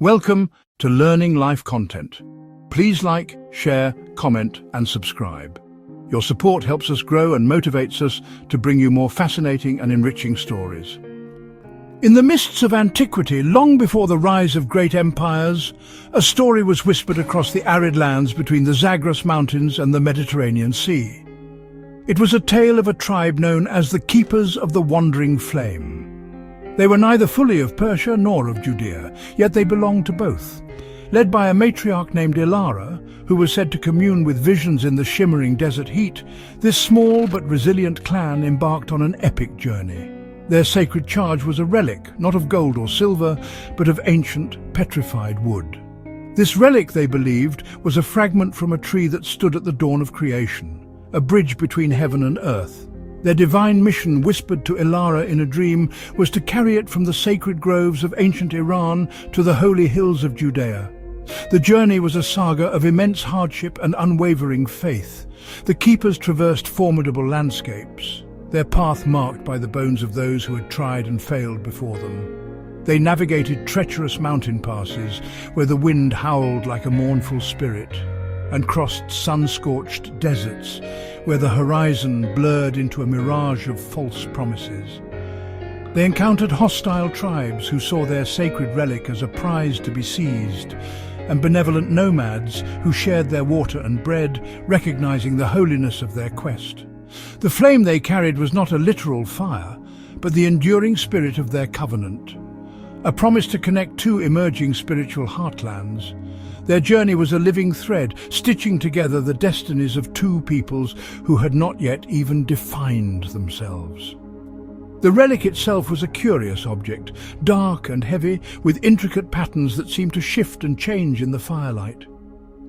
Welcome to Learning Life Content. Please like, share, comment, and subscribe. Your support helps us grow and motivates us to bring you more fascinating and enriching stories. In the mists of antiquity, long before the rise of great empires, a story was whispered across the arid lands between the Zagros Mountains and the Mediterranean Sea. It was a tale of a tribe known as the Keepers of the Wandering Flame. They were neither fully of Persia nor of Judea, yet they belonged to both. Led by a matriarch named Ilara, who was said to commune with visions in the shimmering desert heat, this small but resilient clan embarked on an epic journey. Their sacred charge was a relic, not of gold or silver, but of ancient, petrified wood. This relic, they believed, was a fragment from a tree that stood at the dawn of creation, a bridge between heaven and earth. Their divine mission, whispered to Ilara in a dream, was to carry it from the sacred groves of ancient Iran to the holy hills of Judea. The journey was a saga of immense hardship and unwavering faith. The keepers traversed formidable landscapes, their path marked by the bones of those who had tried and failed before them. They navigated treacherous mountain passes where the wind howled like a mournful spirit, and crossed sun-scorched deserts where the horizon blurred into a mirage of false promises. They encountered hostile tribes who saw their sacred relic as a prize to be seized, and benevolent nomads who shared their water and bread, recognizing the holiness of their quest. The flame they carried was not a literal fire, but the enduring spirit of their covenant, a promise to connect two emerging spiritual heartlands. Their journey was a living thread, stitching together the destinies of two peoples who had not yet even defined themselves. The relic itself was a curious object, dark and heavy, with intricate patterns that seemed to shift and change in the firelight.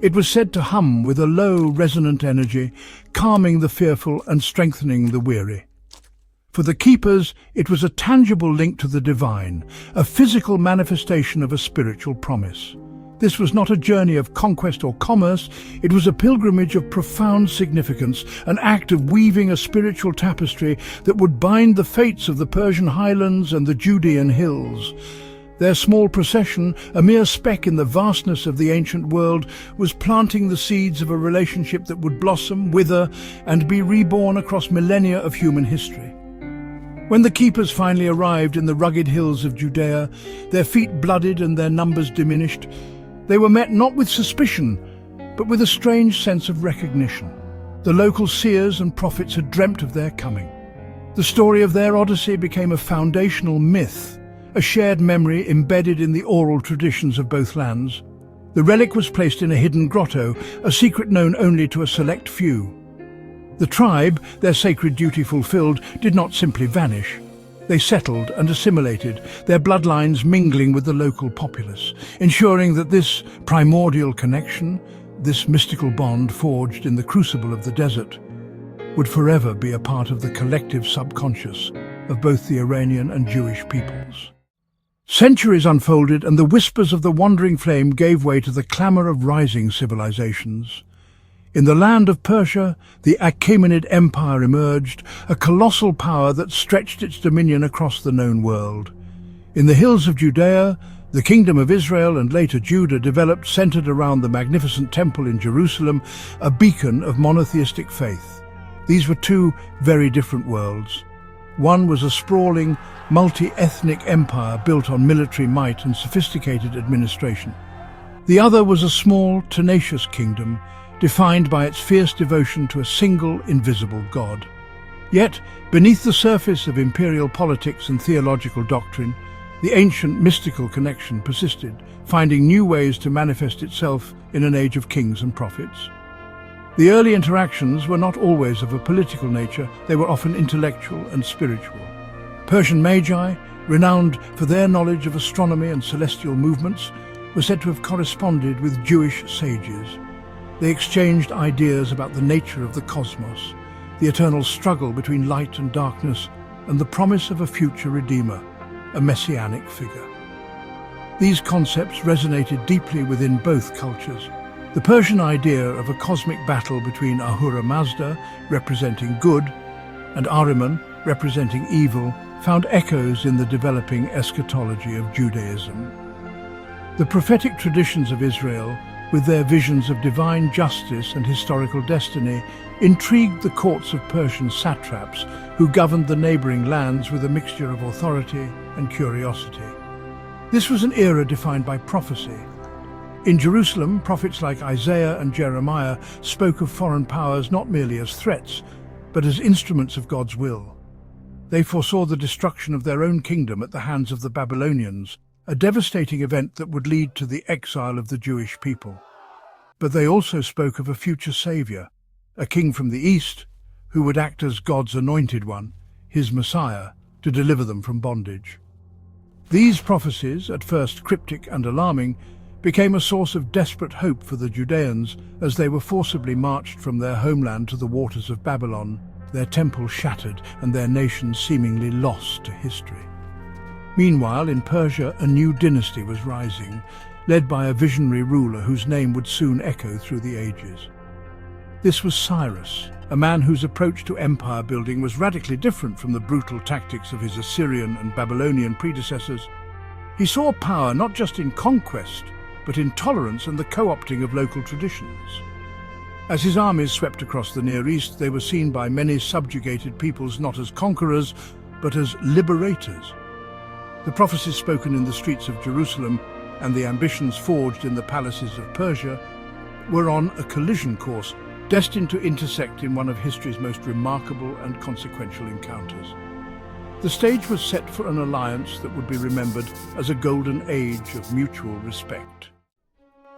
It was said to hum with a low, resonant energy, calming the fearful and strengthening the weary. For the keepers, it was a tangible link to the divine, a physical manifestation of a spiritual promise. This was not a journey of conquest or commerce, it was a pilgrimage of profound significance, an act of weaving a spiritual tapestry that would bind the fates of the Persian highlands and the Judean hills. Their small procession, a mere speck in the vastness of the ancient world, was planting the seeds of a relationship that would blossom, wither, and be reborn across millennia of human history. When the keepers finally arrived in the rugged hills of Judea, their feet blooded and their numbers diminished, they were met not with suspicion, but with a strange sense of recognition. The local seers and prophets had dreamt of their coming. The story of their odyssey became a foundational myth, a shared memory embedded in the oral traditions of both lands. The relic was placed in a hidden grotto, a secret known only to a select few. The tribe, their sacred duty fulfilled, did not simply vanish. They settled and assimilated, their bloodlines mingling with the local populace, ensuring that this primordial connection, this mystical bond forged in the crucible of the desert, would forever be a part of the collective subconscious of both the Iranian and Jewish peoples. Centuries unfolded, and the whispers of the wandering flame gave way to the clamor of rising civilizations. In the land of Persia, the Achaemenid Empire emerged, a colossal power that stretched its dominion across the known world. In the hills of Judea, the Kingdom of Israel and later Judah developed, centered around the magnificent temple in Jerusalem, a beacon of monotheistic faith. These were two very different worlds. One was a sprawling, multi-ethnic empire built on military might and sophisticated administration. The other was a small, tenacious kingdom, defined by its fierce devotion to a single, invisible God. Yet, beneath the surface of imperial politics and theological doctrine, the ancient mystical connection persisted, finding new ways to manifest itself in an age of kings and prophets. The early interactions were not always of a political nature, they were often intellectual and spiritual. Persian magi, renowned for their knowledge of astronomy and celestial movements, were said to have corresponded with Jewish sages. They exchanged ideas about the nature of the cosmos, the eternal struggle between light and darkness, and the promise of a future Redeemer, a messianic figure. These concepts resonated deeply within both cultures. The Persian idea of a cosmic battle between Ahura Mazda, representing good, and Ahriman, representing evil, found echoes in the developing eschatology of Judaism. The prophetic traditions of Israel, with their visions of divine justice and historical destiny, intrigued the courts of Persian satraps who governed the neighboring lands with a mixture of authority and curiosity. This was an era defined by prophecy. In Jerusalem, prophets like Isaiah and Jeremiah spoke of foreign powers not merely as threats, but as instruments of God's will. They foresaw the destruction of their own kingdom at the hands of the Babylonians, a devastating event that would lead to the exile of the Jewish people. But they also spoke of a future savior, a king from the east, who would act as God's anointed one, his Messiah, to deliver them from bondage. These prophecies, at first cryptic and alarming, became a source of desperate hope for the Judeans as they were forcibly marched from their homeland to the waters of Babylon, their temple shattered and their nation seemingly lost to history. Meanwhile, in Persia, a new dynasty was rising, led by a visionary ruler whose name would soon echo through the ages. This was Cyrus, a man whose approach to empire building was radically different from the brutal tactics of his Assyrian and Babylonian predecessors. He saw power not just in conquest, but in tolerance and the co-opting of local traditions. As his armies swept across the Near East, they were seen by many subjugated peoples not as conquerors, but as liberators. The prophecies spoken in the streets of Jerusalem and the ambitions forged in the palaces of Persia were on a collision course, destined to intersect in one of history's most remarkable and consequential encounters. The stage was set for an alliance that would be remembered as a golden age of mutual respect.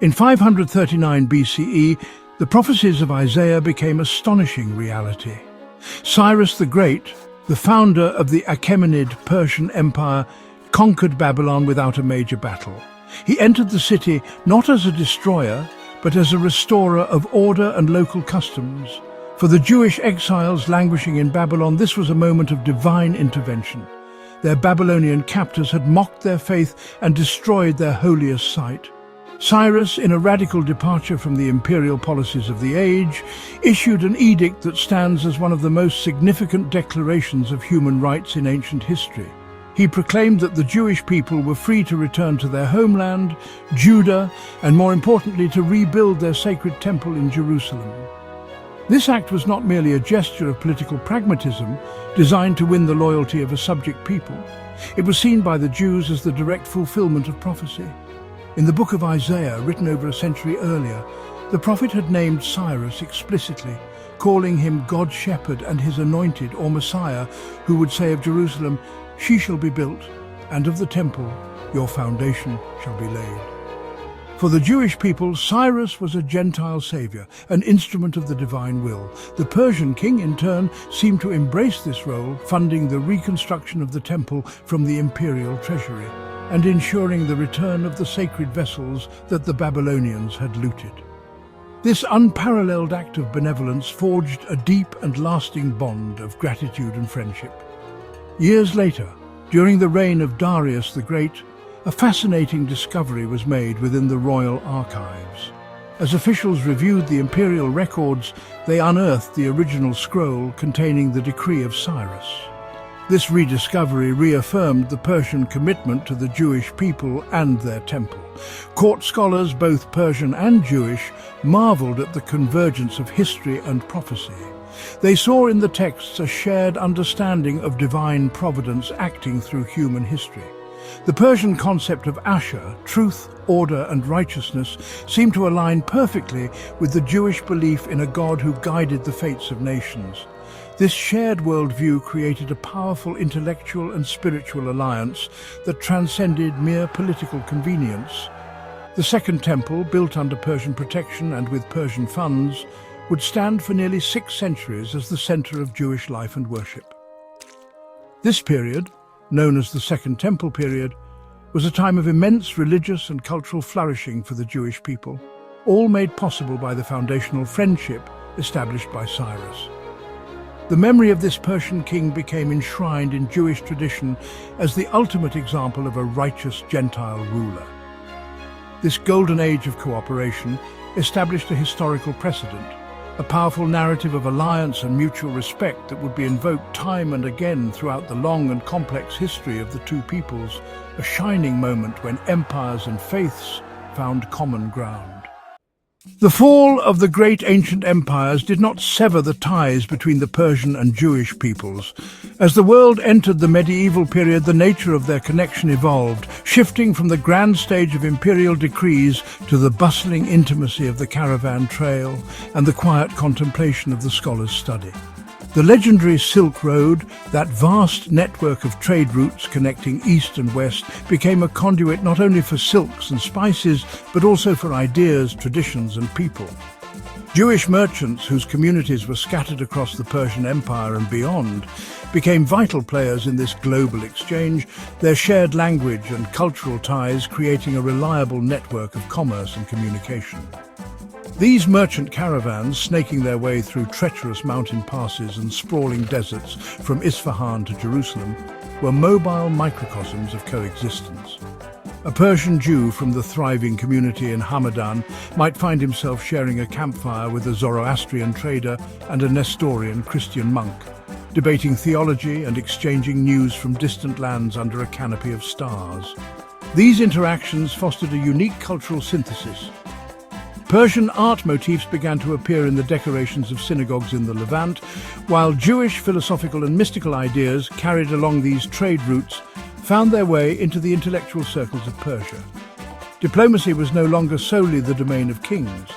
In 539 BCE, the prophecies of Isaiah became astonishing reality. Cyrus the Great, the founder of the Achaemenid Persian Empire, conquered Babylon without a major battle. He entered the city not as a destroyer, but as a restorer of order and local customs. For the Jewish exiles languishing in Babylon, this was a moment of divine intervention. Their Babylonian captors had mocked their faith and destroyed their holiest site. Cyrus, in a radical departure from the imperial policies of the age, issued an edict that stands as one of the most significant declarations of human rights in ancient history. He proclaimed that the Jewish people were free to return to their homeland, Judah, and more importantly, to rebuild their sacred temple in Jerusalem. This act was not merely a gesture of political pragmatism designed to win the loyalty of a subject people. It was seen by the Jews as the direct fulfillment of prophecy. In the book of Isaiah, written over a century earlier, the prophet had named Cyrus explicitly, calling him God's shepherd and his anointed, or Messiah, who would say of Jerusalem, "She shall be built, and of the temple your foundation shall be laid." For the Jewish people, Cyrus was a Gentile savior, an instrument of the divine will. The Persian king, in turn, seemed to embrace this role, funding the reconstruction of the temple from the imperial treasury, and ensuring the return of the sacred vessels that the Babylonians had looted. This unparalleled act of benevolence forged a deep and lasting bond of gratitude and friendship. Years later, during the reign of Darius the Great, a fascinating discovery was made within the royal archives. As officials reviewed the imperial records, they unearthed the original scroll containing the decree of Cyrus. This rediscovery reaffirmed the Persian commitment to the Jewish people and their temple. Court scholars, both Persian and Jewish, marveled at the convergence of history and prophecy. They saw in the texts a shared understanding of divine providence acting through human history. The Persian concept of Asher, truth, order and righteousness, seemed to align perfectly with the Jewish belief in a God who guided the fates of nations. This shared worldview created a powerful intellectual and spiritual alliance that transcended mere political convenience. The Second Temple, built under Persian protection and with Persian funds, would stand for nearly 6 centuries as the center of Jewish life and worship. This period, known as the Second Temple period, was a time of immense religious and cultural flourishing for the Jewish people, all made possible by the foundational friendship established by Cyrus. The memory of this Persian king became enshrined in Jewish tradition as the ultimate example of a righteous Gentile ruler. This golden age of cooperation established a historical precedent. a powerful narrative of alliance and mutual respect that would be invoked time and again throughout the long and complex history of the two peoples, a shining moment when empires and faiths found common ground. The fall of the great ancient empires did not sever the ties between the Persian and Jewish peoples. As the world entered the medieval period, the nature of their connection evolved, shifting from the grand stage of imperial decrees to the bustling intimacy of the caravan trail and the quiet contemplation of the scholar's study. The legendary Silk Road, that vast network of trade routes connecting east and west, became a conduit not only for silks and spices, but also for ideas, traditions and people. Jewish merchants, whose communities were scattered across the Persian Empire and beyond, became vital players in this global exchange, their shared language and cultural ties creating a reliable network of commerce and communication. These merchant caravans, snaking their way through treacherous mountain passes and sprawling deserts from Isfahan to Jerusalem, were mobile microcosms of coexistence. A Persian Jew from the thriving community in Hamadan might find himself sharing a campfire with a Zoroastrian trader and a Nestorian Christian monk, debating theology and exchanging news from distant lands under a canopy of stars. These interactions fostered a unique cultural synthesis. Persian art motifs began to appear in the decorations of synagogues in the Levant, while Jewish philosophical and mystical ideas carried along these trade routes found their way into the intellectual circles of Persia. Diplomacy was no longer solely the domain of kings.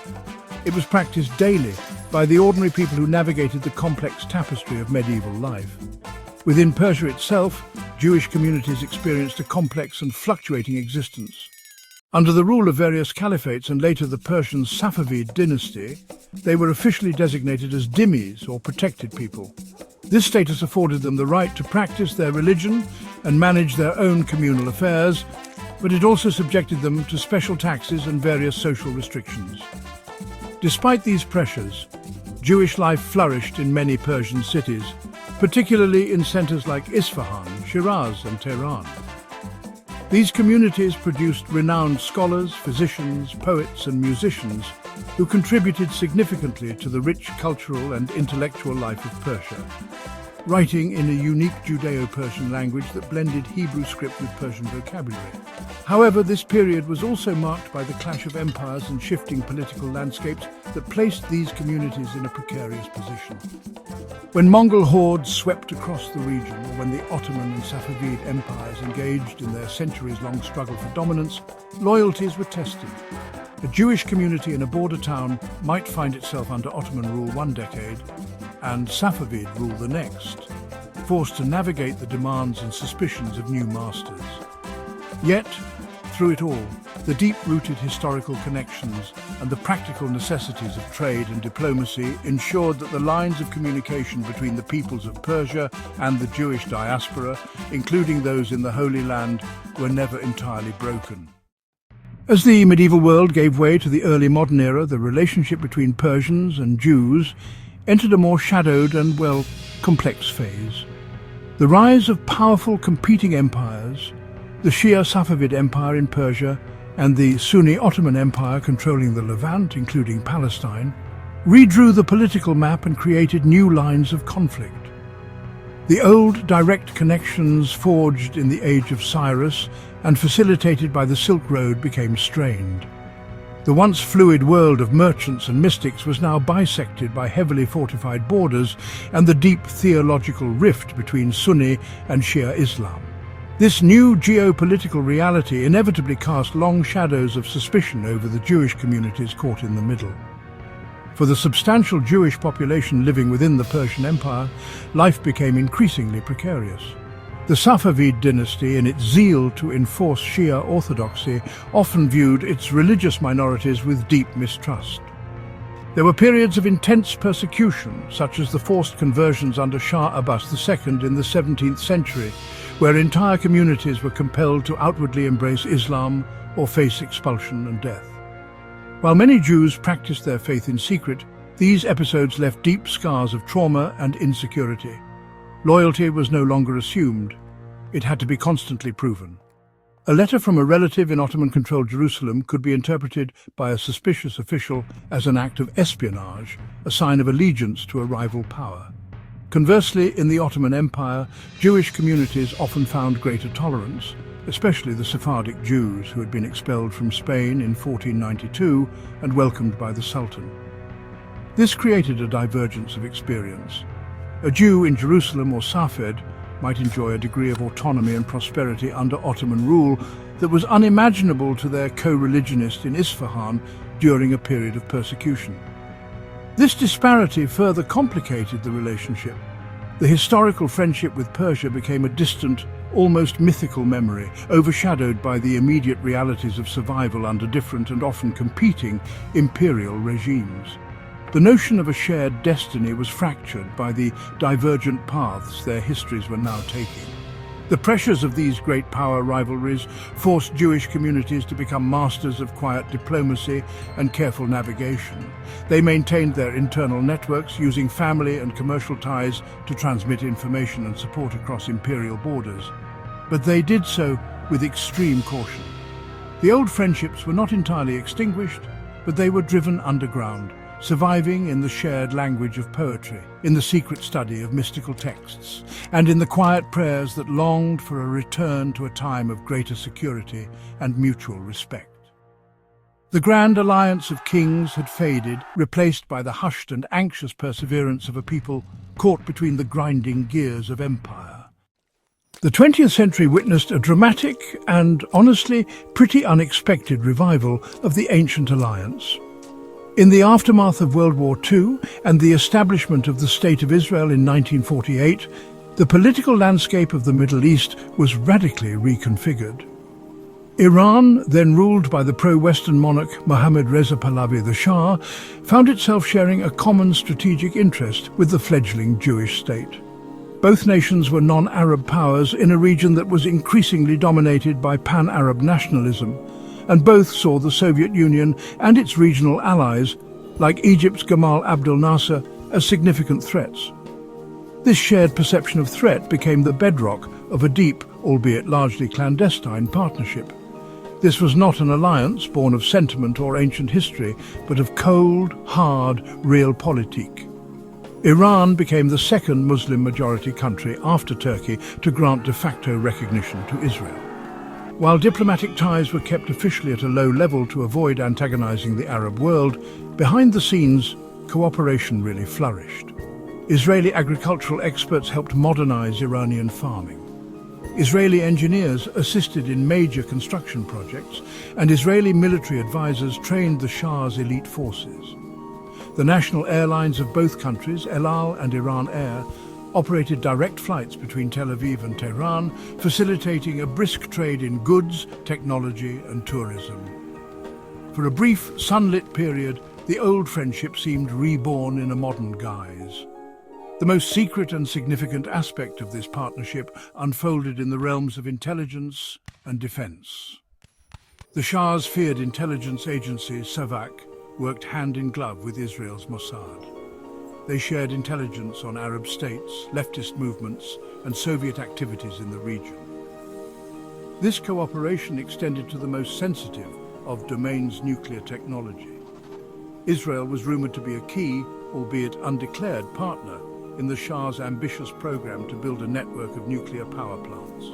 It was practiced daily by the ordinary people who navigated the complex tapestry of medieval life. Within Persia itself, Jewish communities experienced a complex and fluctuating existence. Under the rule of various caliphates and later the Persian Safavid dynasty, they were officially designated as dhimmis, or protected people. This status afforded them the right to practice their religion and manage their own communal affairs, but it also subjected them to special taxes and various social restrictions. Despite these pressures, Jewish life flourished in many Persian cities, particularly in centers like Isfahan, Shiraz and Tehran. These communities produced renowned scholars, physicians, poets and musicians who contributed significantly to the rich cultural and intellectual life of Persia, writing in a unique Judeo-Persian language that blended Hebrew script with Persian vocabulary. However, this period was also marked by the clash of empires and shifting political landscapes that placed these communities in a precarious position. When Mongol hordes swept across the region, or when the Ottoman and Safavid empires engaged in their centuries-long struggle for dominance, loyalties were tested. A Jewish community in a border town might find itself under Ottoman rule one decade and Safavid rule the next, forced to navigate the demands and suspicions of new masters. Yet, through it all, the deep-rooted historical connections and the practical necessities of trade and diplomacy ensured that the lines of communication between the peoples of Persia and the Jewish diaspora, including those in the Holy Land, were never entirely broken. As the medieval world gave way to the early modern era, the relationship between Persians and Jews entered a more shadowed and, complex phase. The rise of powerful competing empires, the Shia Safavid Empire in Persia and the Sunni Ottoman Empire controlling the Levant, including Palestine, redrew the political map and created new lines of conflict. The old direct connections forged in the age of Cyrus and facilitated by the Silk Road became strained. The once fluid world of merchants and mystics was now bisected by heavily fortified borders and the deep theological rift between Sunni and Shia Islam. This new geopolitical reality inevitably cast long shadows of suspicion over the Jewish communities caught in the middle. For the substantial Jewish population living within the Persian Empire, life became increasingly precarious. The Safavid dynasty, in its zeal to enforce Shia orthodoxy, often viewed its religious minorities with deep mistrust. There were periods of intense persecution, such as the forced conversions under Shah Abbas II in the 17th century, where entire communities were compelled to outwardly embrace Islam or face expulsion and death. While many Jews practiced their faith in secret, these episodes left deep scars of trauma and insecurity. Loyalty was no longer assumed. It had to be constantly proven. A letter from a relative in Ottoman-controlled Jerusalem could be interpreted by a suspicious official as an act of espionage, a sign of allegiance to a rival power. Conversely, in the Ottoman Empire, Jewish communities often found greater tolerance, especially the Sephardic Jews who had been expelled from Spain in 1492 and welcomed by the Sultan. This created a divergence of experience. A Jew in Jerusalem or Safed might enjoy a degree of autonomy and prosperity under Ottoman rule that was unimaginable to their co-religionist in Isfahan during a period of persecution. This disparity further complicated the relationship. The historical friendship with Persia became a distant, almost mythical memory, overshadowed by the immediate realities of survival under different and often competing imperial regimes. The notion of a shared destiny was fractured by the divergent paths their histories were now taking. The pressures of these great power rivalries forced Jewish communities to become masters of quiet diplomacy and careful navigation. They maintained their internal networks, using family and commercial ties to transmit information and support across imperial borders. But they did so with extreme caution. The old friendships were not entirely extinguished, but they were driven underground, surviving in the shared language of poetry, in the secret study of mystical texts, and in the quiet prayers that longed for a return to a time of greater security and mutual respect. The grand alliance of kings had faded, replaced by the hushed and anxious perseverance of a people caught between the grinding gears of empire. The 20th century witnessed a dramatic and, honestly, pretty unexpected revival of the ancient alliance. In the aftermath of World War II and the establishment of the State of Israel in 1948, the political landscape of the Middle East was radically reconfigured. Iran, then ruled by the pro-Western monarch Mohammad Reza Pahlavi the Shah, found itself sharing a common strategic interest with the fledgling Jewish state. Both nations were non-Arab powers in a region that was increasingly dominated by pan-Arab nationalism, and both saw the Soviet Union and its regional allies, like Egypt's Gamal Abdel Nasser, as significant threats. This shared perception of threat became the bedrock of a deep, albeit largely clandestine, partnership. This was not an alliance born of sentiment or ancient history, but of cold, hard, realpolitik. Iran became the second Muslim-majority country after Turkey to grant de facto recognition to Israel. While diplomatic ties were kept officially at a low level to avoid antagonizing the Arab world, behind the scenes, cooperation really flourished. Israeli agricultural experts helped modernize Iranian farming. Israeli engineers assisted in major construction projects, and Israeli military advisors trained the Shah's elite forces. The national airlines of both countries, El Al and Iran Air, operated direct flights between Tel Aviv and Tehran, facilitating a brisk trade in goods, technology and tourism. For a brief, sunlit period, the old friendship seemed reborn in a modern guise. The most secret and significant aspect of this partnership unfolded in the realms of intelligence and defense. The Shah's feared intelligence agency, Savak, worked hand in glove with Israel's Mossad. They shared intelligence on Arab states, leftist movements, and Soviet activities in the region. This cooperation extended to the most sensitive of domains nuclear technology. Israel was rumored to be a key, albeit undeclared, partner in the Shah's ambitious program to build a network of nuclear power plants.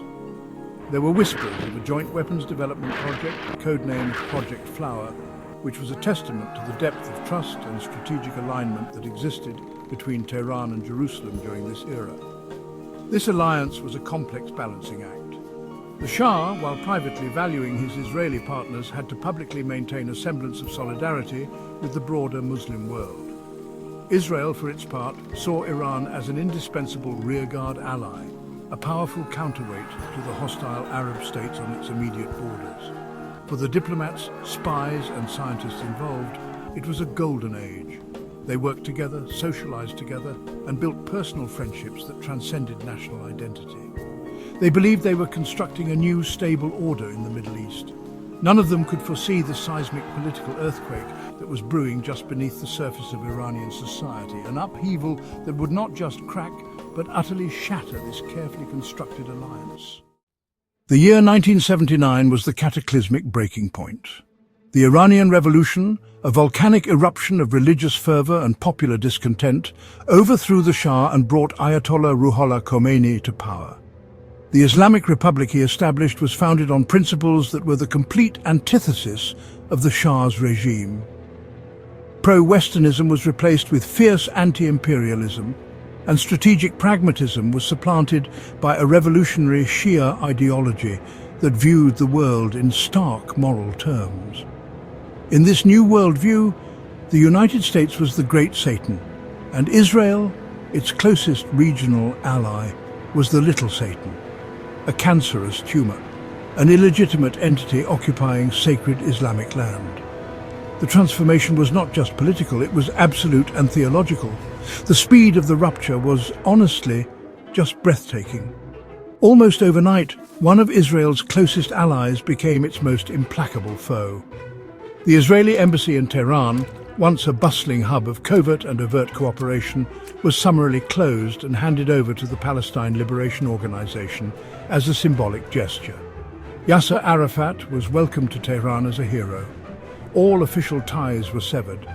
There were whispers of a joint weapons development project, codenamed Project Flower, which was a testament to the depth of trust and strategic alignment that existed between Tehran and Jerusalem during this era. This alliance was a complex balancing act. The Shah, while privately valuing his Israeli partners, had to publicly maintain a semblance of solidarity with the broader Muslim world. Israel, for its part, saw Iran as an indispensable rearguard ally, a powerful counterweight to the hostile Arab states on its immediate borders. For the diplomats, spies and scientists involved, it was a golden age. They worked together, socialized together, and built personal friendships that transcended national identity. They believed they were constructing a new, stable order in the Middle East. None of them could foresee the seismic political earthquake that was brewing just beneath the surface of Iranian society, an upheaval that would not just crack, but utterly shatter this carefully constructed alliance. The year 1979 was the cataclysmic breaking point. The Iranian Revolution, a volcanic eruption of religious fervor and popular discontent, overthrew the Shah and brought Ayatollah Ruhollah Khomeini to power. The Islamic Republic he established was founded on principles that were the complete antithesis of the Shah's regime. Pro-Westernism was replaced with fierce anti-imperialism, and strategic pragmatism was supplanted by a revolutionary Shia ideology that viewed the world in stark moral terms. In this new worldview, the United States was the great Satan, and Israel, its closest regional ally, was the little Satan, a cancerous tumor, an illegitimate entity occupying sacred Islamic land. The transformation was not just political, it was absolute and theological. The speed of the rupture was, honestly, just breathtaking. Almost overnight, one of Israel's closest allies became its most implacable foe. The Israeli embassy in Tehran, once a bustling hub of covert and overt cooperation, was summarily closed and handed over to the Palestine Liberation Organization as a symbolic gesture. Yasser Arafat was welcomed to Tehran as a hero. All official ties were severed.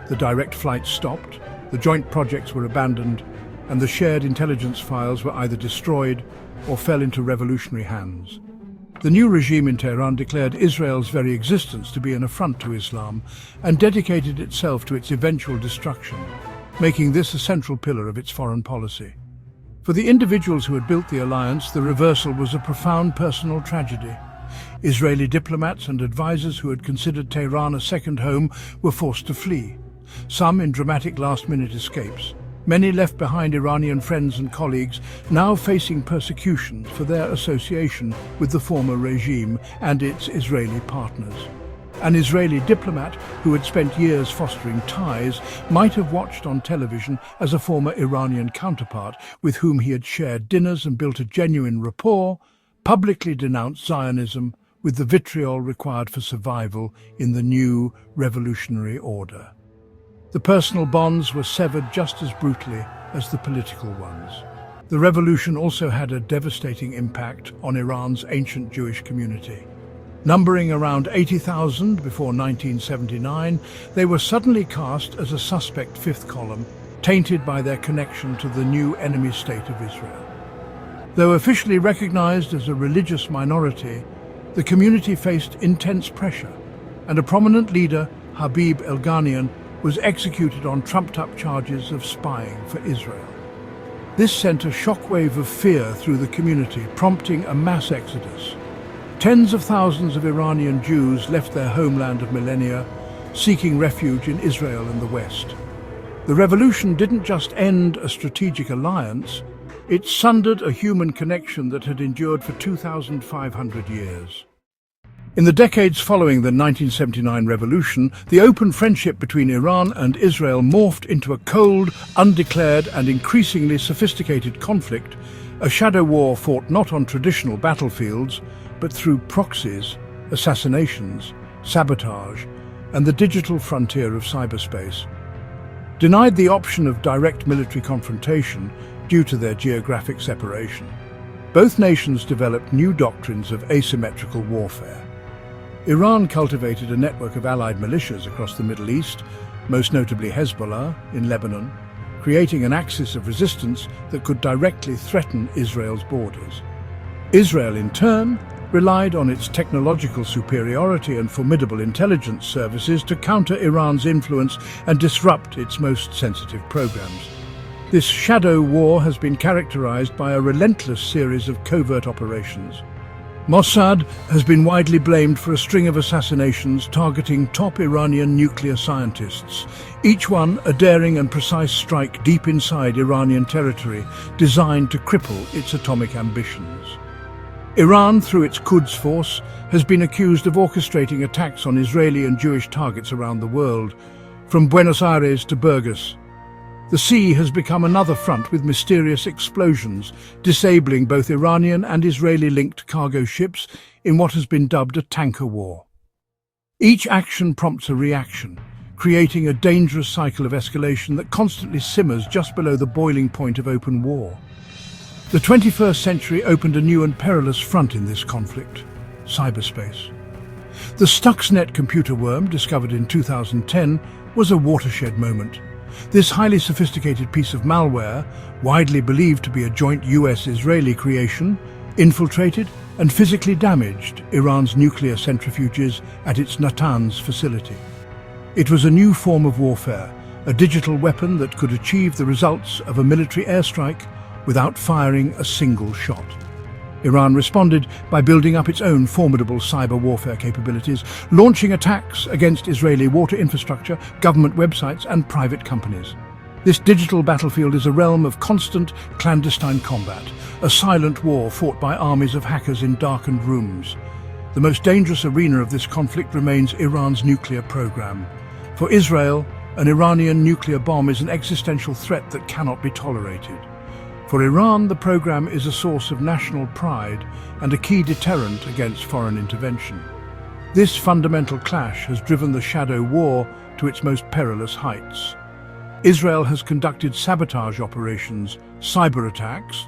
The direct flights stopped, the joint projects were abandoned, and the shared intelligence files were either destroyed or fell into revolutionary hands. The new regime in Tehran declared Israel's very existence to be an affront to Islam and dedicated itself to its eventual destruction, making this a central pillar of its foreign policy. For the individuals who had built the alliance, the reversal was a profound personal tragedy. Israeli diplomats and advisors who had considered Tehran a second home were forced to flee, some in dramatic last-minute escapes. Many left behind Iranian friends and colleagues, now facing persecution for their association with the former regime and its Israeli partners. An Israeli diplomat who had spent years fostering ties might have watched on television as a former Iranian counterpart with whom he had shared dinners and built a genuine rapport, publicly denounced Zionism with the vitriol required for survival in the new revolutionary order. The personal bonds were severed just as brutally as the political ones. The revolution also had a devastating impact on Iran's ancient Jewish community. Numbering around 80,000 before 1979, they were suddenly cast as a suspect fifth column, tainted by their connection to the new enemy state of Israel. Though officially recognized as a religious minority, the community faced intense pressure, and a prominent leader, Habib El-Ghanian, was executed on trumped-up charges of spying for Israel. This sent a shockwave of fear through the community, prompting a mass exodus. Tens of thousands of Iranian Jews left their homeland of millennia, seeking refuge in Israel and the West. The revolution didn't just end a strategic alliance, it sundered a human connection that had endured for 2,500 years. In the decades following the 1979 revolution, the open friendship between Iran and Israel morphed into a cold, undeclared and increasingly sophisticated conflict, a shadow war fought not on traditional battlefields, but through proxies, assassinations, sabotage, and the digital frontier of cyberspace. Denied the option of direct military confrontation due to their geographic separation, both nations developed new doctrines of asymmetrical warfare. Iran cultivated a network of allied militias across the Middle East, most notably Hezbollah in Lebanon, creating an axis of resistance that could directly threaten Israel's borders. Israel, in turn, relied on its technological superiority and formidable intelligence services to counter Iran's influence and disrupt its most sensitive programs. This shadow war has been characterized by a relentless series of covert operations. Mossad has been widely blamed for a string of assassinations targeting top Iranian nuclear scientists, each one a daring and precise strike deep inside Iranian territory, designed to cripple its atomic ambitions. Iran, through its Quds Force, has been accused of orchestrating attacks on Israeli and Jewish targets around the world, from Buenos Aires to Burgos. The sea has become another front with mysterious explosions, disabling both Iranian and Israeli-linked cargo ships in what has been dubbed a tanker war. Each action prompts a reaction, creating a dangerous cycle of escalation that constantly simmers just below the boiling point of open war. The 21st century opened a new and perilous front in this conflict: cyberspace. The Stuxnet computer worm, discovered in 2010, was a watershed moment. This highly sophisticated piece of malware, widely believed to be a joint US-Israeli creation, infiltrated and physically damaged Iran's nuclear centrifuges at its Natanz facility. It was a new form of warfare, a digital weapon that could achieve the results of a military airstrike without firing a single shot. Iran responded by building up its own formidable cyber warfare capabilities, launching attacks against Israeli water infrastructure, government websites and private companies. This digital battlefield is a realm of constant, clandestine combat, a silent war fought by armies of hackers in darkened rooms. The most dangerous arena of this conflict remains Iran's nuclear program. For Israel, an Iranian nuclear bomb is an existential threat that cannot be tolerated. For Iran, the program is a source of national pride and a key deterrent against foreign intervention. This fundamental clash has driven the shadow war to its most perilous heights. Israel has conducted sabotage operations, cyber attacks,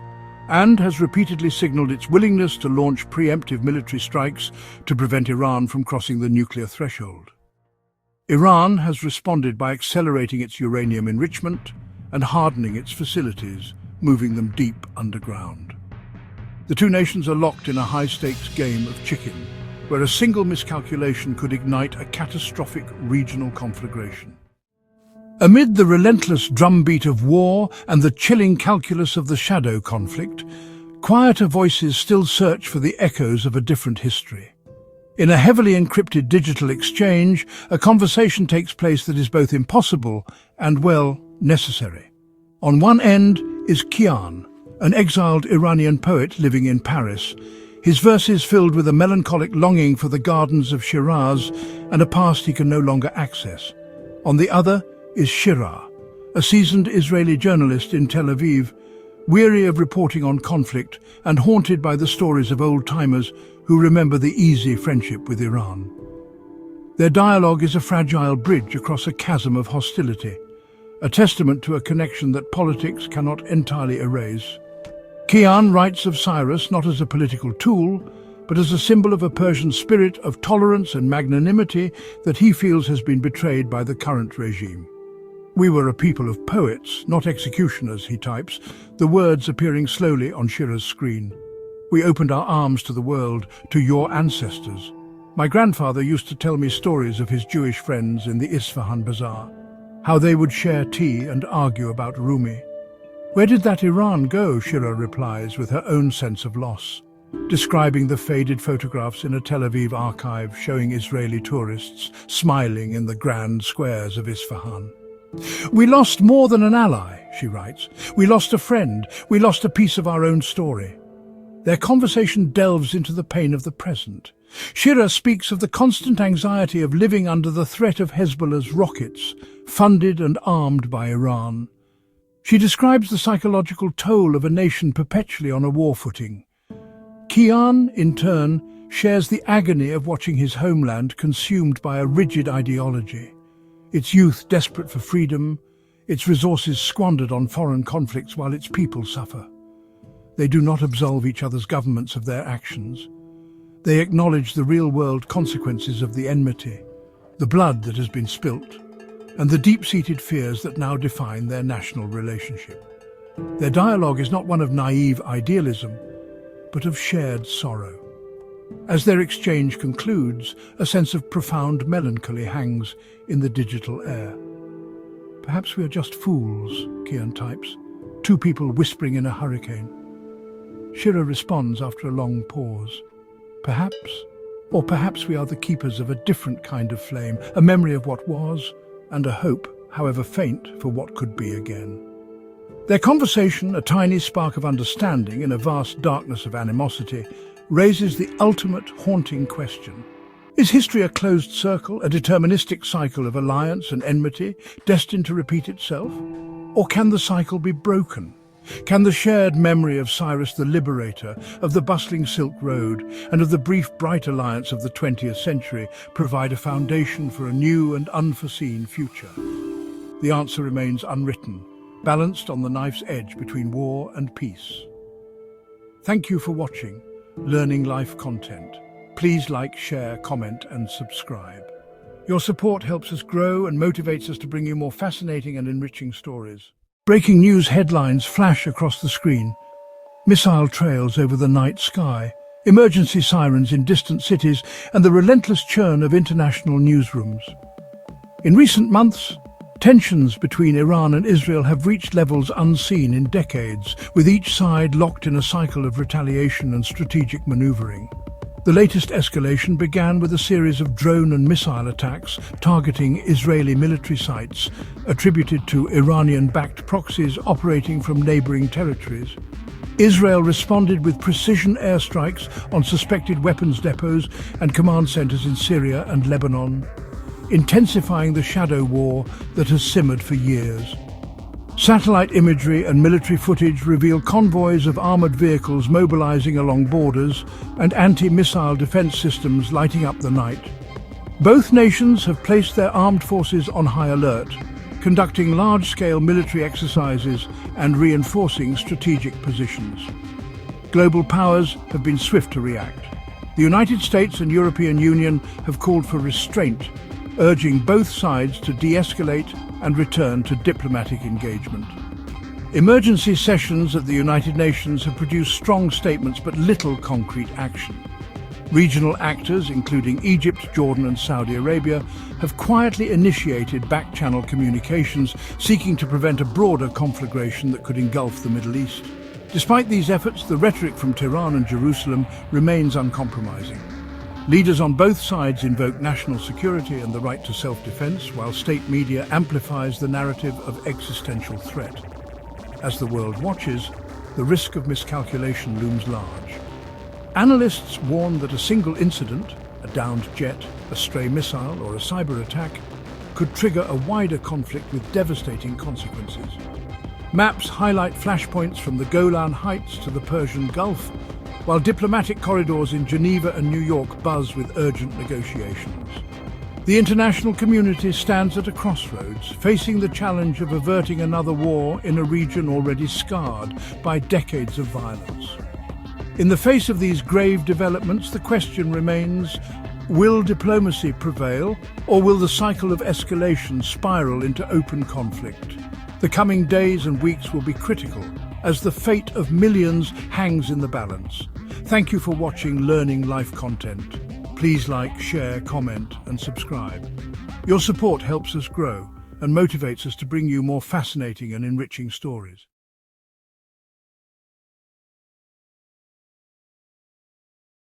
and has repeatedly signaled its willingness to launch preemptive military strikes to prevent Iran from crossing the nuclear threshold. Iran has responded by accelerating its uranium enrichment and hardening its facilities, moving them deep underground. The two nations are locked in a high-stakes game of chicken, where a single miscalculation could ignite a catastrophic regional conflagration. Amid the relentless drumbeat of war and the chilling calculus of the shadow conflict, quieter voices still search for the echoes of a different history. In a heavily encrypted digital exchange, a conversation takes place that is both impossible and, well, necessary. On one end is Kian, an exiled Iranian poet living in Paris, his verses filled with a melancholic longing for the gardens of Shiraz and a past he can no longer access. On the other is Shira, a seasoned Israeli journalist in Tel Aviv, weary of reporting on conflict and haunted by the stories of old-timers who remember the easy friendship with Iran. Their dialogue is a fragile bridge across a chasm of hostility, a testament to a connection that politics cannot entirely erase. Kian writes of Cyrus not as a political tool, but as a symbol of a Persian spirit of tolerance and magnanimity that he feels has been betrayed by the current regime. "We were a people of poets, not executioners," he types, the words appearing slowly on Shira's screen. "We opened our arms to the world, to your ancestors. My grandfather used to tell me stories of his Jewish friends in the Isfahan bazaar, how they would share tea and argue about Rumi. Where did that Iran go?" Shira replies with her own sense of loss, describing the faded photographs in a Tel Aviv archive showing Israeli tourists smiling in the grand squares of Isfahan. "We lost more than an ally," she writes. "We lost a friend. We lost a piece of our own story." Their conversation delves into the pain of the present. Shira speaks of the constant anxiety of living under the threat of Hezbollah's rockets, funded and armed by Iran. She describes the psychological toll of a nation perpetually on a war footing. Kian, in turn, shares the agony of watching his homeland consumed by a rigid ideology, its youth desperate for freedom, its resources squandered on foreign conflicts while its people suffer. They do not absolve each other's governments of their actions. They acknowledge the real-world consequences of the enmity, the blood that has been spilt, and the deep-seated fears that now define their national relationship. Their dialogue is not one of naive idealism, but of shared sorrow. As their exchange concludes, a sense of profound melancholy hangs in the digital air. "Perhaps we are just fools," Kian types, two people whispering in a hurricane. Shira responds after a long pause. "Perhaps, or perhaps we are the keepers of a different kind of flame, a memory of what was, and a hope, however faint, for what could be again." Their conversation, a tiny spark of understanding in a vast darkness of animosity, raises the ultimate haunting question. Is history a closed circle, a deterministic cycle of alliance and enmity, destined to repeat itself? Or can the cycle be broken? Can the shared memory of Cyrus the Liberator, of the bustling Silk Road, and of the brief bright alliance of the 20th century provide a foundation for a new and unforeseen future? The answer remains unwritten, balanced on the knife's edge between war and peace. Thank you for watching Learning Life content. Please like, share, comment, and subscribe. Your support helps us grow and motivates us to bring you more fascinating and enriching stories. Breaking news headlines flash across the screen. Missile trails over the night sky, emergency sirens in distant cities, and the relentless churn of international newsrooms. In recent months, tensions between Iran and Israel have reached levels unseen in decades, with each side locked in a cycle of retaliation and strategic maneuvering. The latest escalation began with a series of drone and missile attacks targeting Israeli military sites, attributed to Iranian-backed proxies operating from neighboring territories. Israel responded with precision airstrikes on suspected weapons depots and command centers in Syria and Lebanon, intensifying the shadow war that has simmered for years. Satellite imagery and military footage reveal convoys of armored vehicles mobilizing along borders and anti-missile defense systems lighting up the night. Both nations have placed their armed forces on high alert, conducting large-scale military exercises and reinforcing strategic positions. Global powers have been swift to react. The United States and European Union have called for restraint, urging both sides to de-escalate and return to diplomatic engagement. Emergency sessions at the United Nations have produced strong statements but little concrete action. Regional actors, including Egypt, Jordan and Saudi Arabia, have quietly initiated back-channel communications seeking to prevent a broader conflagration that could engulf the Middle East. Despite these efforts, the rhetoric from Tehran and Jerusalem remains uncompromising. Leaders on both sides invoke national security and the right to self-defense, while state media amplifies the narrative of existential threat. As the world watches, the risk of miscalculation looms large. Analysts warn that a single incident, a downed jet, a stray missile or a cyber attack, could trigger a wider conflict with devastating consequences. Maps highlight flashpoints from the Golan Heights to the Persian Gulf, while diplomatic corridors in Geneva and New York buzz with urgent negotiations. The international community stands at a crossroads, facing the challenge of averting another war in a region already scarred by decades of violence. In the face of these grave developments, the question remains, will diplomacy prevail, or will the cycle of escalation spiral into open conflict? The coming days and weeks will be critical, as the fate of millions hangs in the balance. Thank you for watching Learning Life content. Please like, share, comment, and subscribe. Your support helps us grow and motivates us to bring you more fascinating and enriching stories.